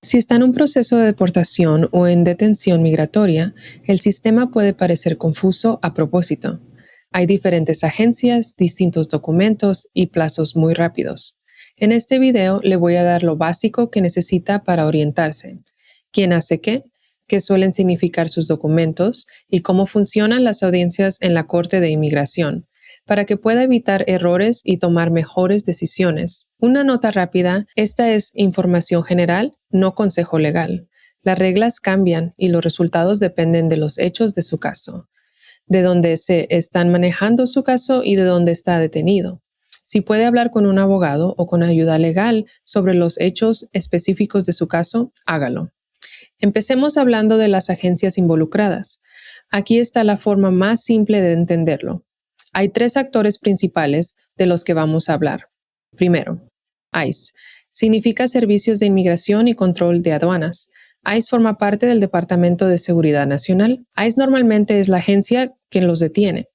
Si está en un proceso de deportación o en detención migratoria, el sistema puede parecer confuso a propósito. Hay diferentes agencias, distintos documentos y plazos muy rápidos. En este video le voy a dar lo básico que necesita para orientarse. ¿Quién hace qué suelen significar sus documentos y cómo funcionan las audiencias en la Corte de Inmigración, para que pueda evitar errores y tomar mejores decisiones. Una nota rápida, esta es información general, no consejo legal. Las reglas cambian y los resultados dependen de los hechos de su caso, de dónde se están manejando su caso y de dónde está detenido. Si puede hablar con un abogado o con ayuda legal sobre los hechos específicos de su caso, hágalo. Empecemos hablando de las agencias involucradas. Aquí está la forma más simple de entenderlo. Hay 3 actores principales de los que vamos a hablar. Primero, ICE. Significa Servicios de Inmigración y Control de Aduanas. ICE forma parte del Departamento de Seguridad Nacional. ICE normalmente es la agencia que los detiene.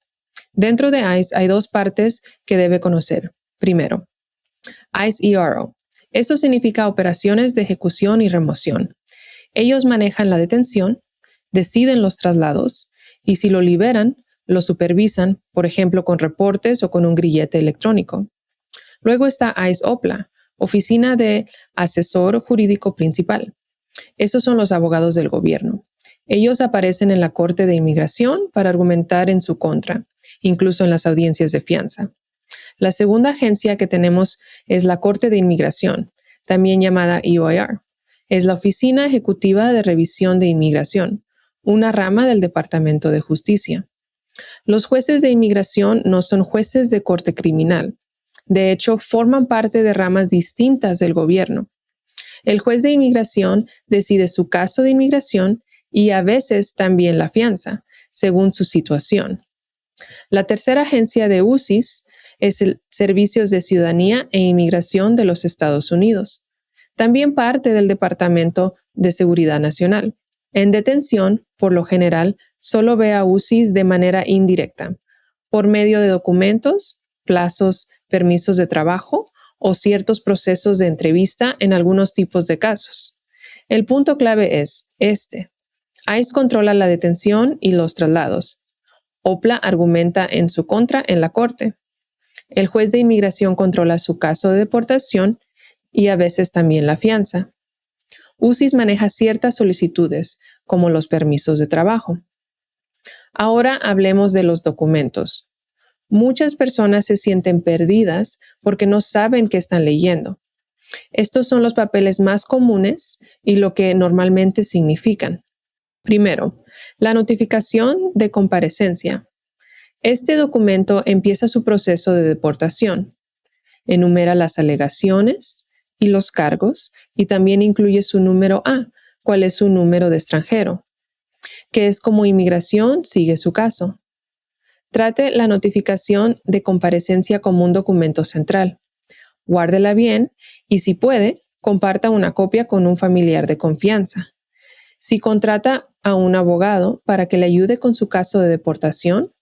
Dentro de ICE hay 2 partes que debe conocer. Primero, ICE ERO. Eso significa Operaciones de Ejecución y Remoción. Ellos manejan la detención, deciden los traslados y si lo liberan, lo supervisan, por ejemplo, con reportes o con un grillete electrónico. Luego está ICE OPLA, Oficina de Asesor Jurídico Principal. Esos son los abogados del gobierno. Ellos aparecen en la Corte de Inmigración para argumentar en su contra, incluso en las audiencias de fianza. La segunda agencia que tenemos es la Corte de Inmigración, también llamada EOIR. Es la Oficina Ejecutiva de Revisión de Inmigración, una rama del Departamento de Justicia. Los jueces de inmigración no son jueces de corte criminal. De hecho, forman parte de ramas distintas del gobierno. El juez de inmigración decide su caso de inmigración y a veces también la fianza, según su situación. La tercera agencia de UCIS es el Servicios de Ciudadanía e Inmigración de los Estados Unidos. También parte del Departamento de Seguridad Nacional. En detención, por lo general, solo ve a UCIS de manera indirecta, por medio de documentos, plazos, permisos de trabajo o ciertos procesos de entrevista en algunos tipos de casos. El punto clave es este. ICE controla la detención y los traslados. OPLA argumenta en su contra en la corte. El juez de inmigración controla su caso de deportación y a veces también la fianza. UCIS maneja ciertas solicitudes, como los permisos de trabajo. Ahora hablemos de los documentos. Muchas personas se sienten perdidas porque no saben qué están leyendo. Estos son los papeles más comunes y lo que normalmente significan. Primero, la notificación de comparecencia. Este documento empieza su proceso de deportación. Enumera las alegaciones y los cargos y también incluye su número A, cuál es su número de extranjero, que es como inmigración sigue su caso. Trate la notificación de comparecencia como un documento central. Guárdela bien y si puede, comparta una copia con un familiar de confianza. Si contrata a un abogado para que le ayude con su caso de deportación,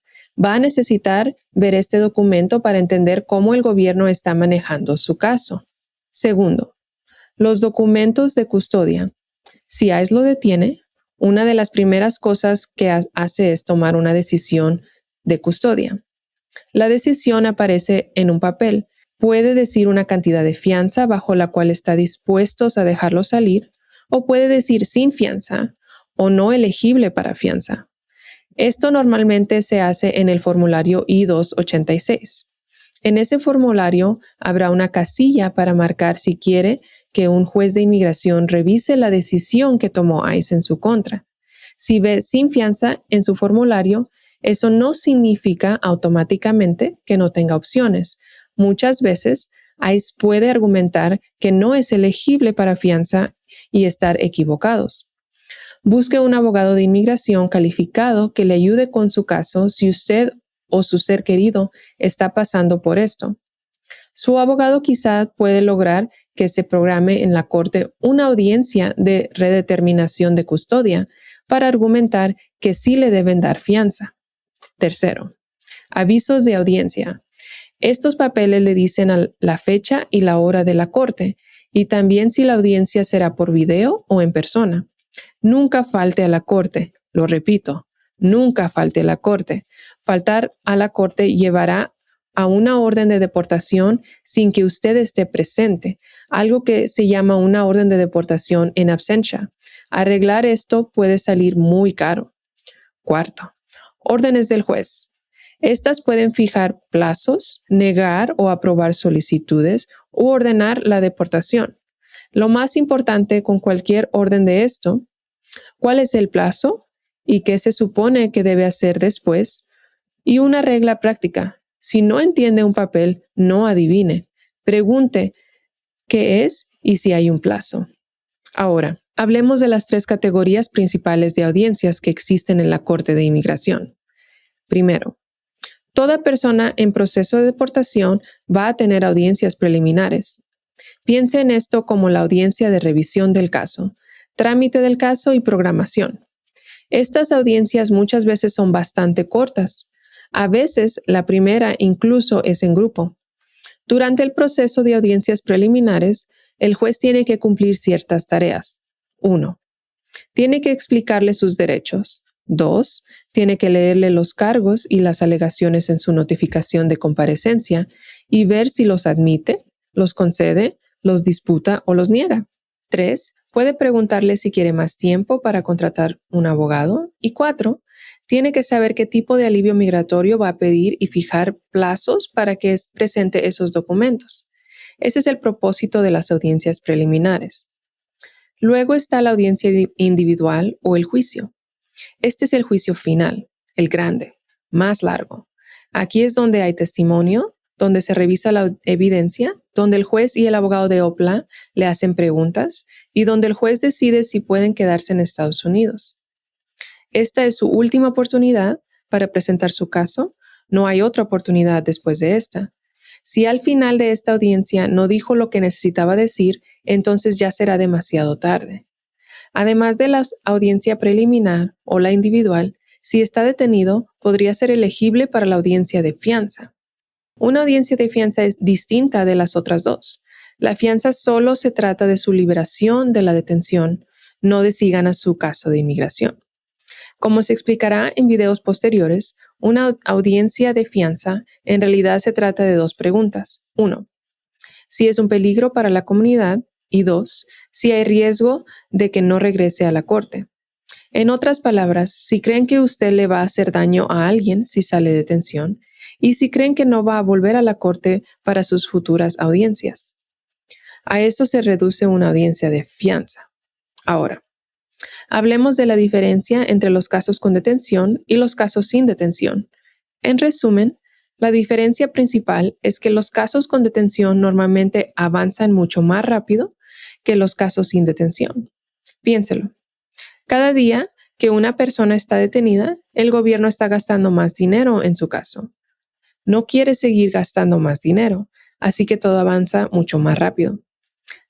va a necesitar ver este documento para entender cómo el gobierno está manejando su caso. Segundo, los documentos de custodia. Si ICE lo detiene, una de las primeras cosas que hace es tomar una decisión de custodia. La decisión aparece en un papel. Puede decir una cantidad de fianza bajo la cual está dispuestos a dejarlo salir, o puede decir sin fianza o no elegible para fianza. Esto normalmente se hace en el formulario I-286. En ese formulario habrá una casilla para marcar si quiere que un juez de inmigración revise la decisión que tomó ICE en su contra. Si ve sin fianza en su formulario, eso no significa automáticamente que no tenga opciones. Muchas veces, ICE puede argumentar que no es elegible para fianza y estar equivocados. Busque un abogado de inmigración calificado que le ayude con su caso si usted o su ser querido está pasando por esto. Su abogado quizá puede lograr que se programe en la corte una audiencia de redeterminación de custodia para argumentar que sí le deben dar fianza. Tercero, avisos de audiencia. Estos papeles le dicen la fecha y la hora de la corte y también si la audiencia será por video o en persona. Nunca falte a la corte. Lo repito, nunca falte a la corte. Faltar a la corte llevará a una orden de deportación sin que usted esté presente, algo que se llama una orden de deportación en absentia. Arreglar esto puede salir muy caro. Cuarto, órdenes del juez. Estas pueden fijar plazos, negar o aprobar solicitudes u ordenar la deportación. Lo más importante con cualquier orden de esto, ¿cuál es el plazo y qué se supone que debe hacer después? Y una regla práctica. Si no entiende un papel, no adivine. Pregunte qué es y si hay un plazo. Ahora, hablemos de las 3 categorías principales de audiencias que existen en la Corte de Inmigración. Primero, toda persona en proceso de deportación va a tener audiencias preliminares. Piense en esto como la audiencia de revisión del caso, trámite del caso y programación. Estas audiencias muchas veces son bastante cortas. A veces, la primera incluso es en grupo. Durante el proceso de audiencias preliminares, el juez tiene que cumplir ciertas tareas. 1. Tiene que explicarle sus derechos. 2. Tiene que leerle los cargos y las alegaciones en su notificación de comparecencia y ver si los admite, los concede, los disputa o los niega. 3. Puede preguntarle si quiere más tiempo para contratar un abogado. Y 4. Tiene que saber qué tipo de alivio migratorio va a pedir y fijar plazos para que presente esos documentos. Ese es el propósito de las audiencias preliminares. Luego está la audiencia individual o el juicio. Este es el juicio final, el grande, más largo. Aquí es donde hay testimonio, donde se revisa la evidencia, donde el juez y el abogado de OPLA le hacen preguntas y donde el juez decide si pueden quedarse en Estados Unidos. Esta es su última oportunidad para presentar su caso. No hay otra oportunidad después de esta. Si al final de esta audiencia no dijo lo que necesitaba decir, entonces ya será demasiado tarde. Además de la audiencia preliminar o la individual, si está detenido, podría ser elegible para la audiencia de fianza. Una audiencia de fianza es distinta de las otras dos. La fianza solo se trata de su liberación de la detención, no de si gana su caso de inmigración. Como se explicará en videos posteriores, una audiencia de fianza en realidad se trata de 2 preguntas. 1. Si es un peligro para la comunidad. Y 2. Si hay riesgo de que no regrese a la corte. En otras palabras, si creen que usted le va a hacer daño a alguien si sale de detención y si creen que no va a volver a la corte para sus futuras audiencias. A eso se reduce una audiencia de fianza. Ahora, hablemos de la diferencia entre los casos con detención y los casos sin detención. En resumen, la diferencia principal es que los casos con detención normalmente avanzan mucho más rápido que los casos sin detención. Piénselo. Cada día que una persona está detenida, el gobierno está gastando más dinero en su caso. No quiere seguir gastando más dinero, así que todo avanza mucho más rápido.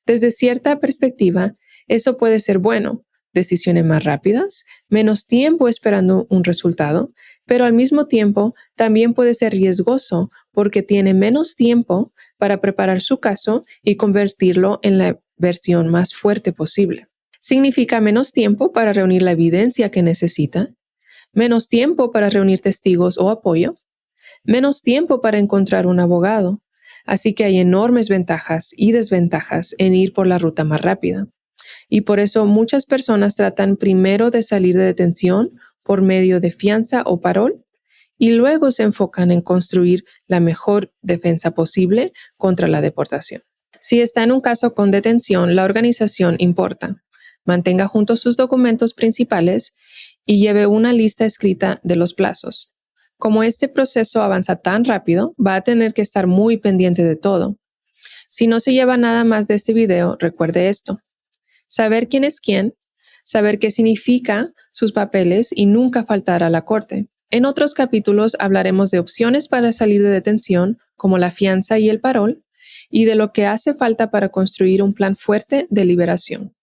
Desde cierta perspectiva, eso puede ser bueno, decisiones más rápidas, menos tiempo esperando un resultado, pero al mismo tiempo también puede ser riesgoso porque tiene menos tiempo para preparar su caso y convertirlo en la versión más fuerte posible. Significa menos tiempo para reunir la evidencia que necesita, menos tiempo para reunir testigos o apoyo, menos tiempo para encontrar un abogado. Así que hay enormes ventajas y desventajas en ir por la ruta más rápida. Y por eso muchas personas tratan primero de salir de detención por medio de fianza o parol y luego se enfocan en construir la mejor defensa posible contra la deportación. Si está en un caso con detención, la organización importa. Mantenga juntos sus documentos principales y lleve una lista escrita de los plazos. Como este proceso avanza tan rápido, va a tener que estar muy pendiente de todo. Si no se lleva nada más de este video, recuerde esto. Saber quién es quién, saber qué significa sus papeles y nunca faltar a la corte. En otros capítulos hablaremos de opciones para salir de detención, como la fianza y el parol, y de lo que hace falta para construir un plan fuerte de liberación.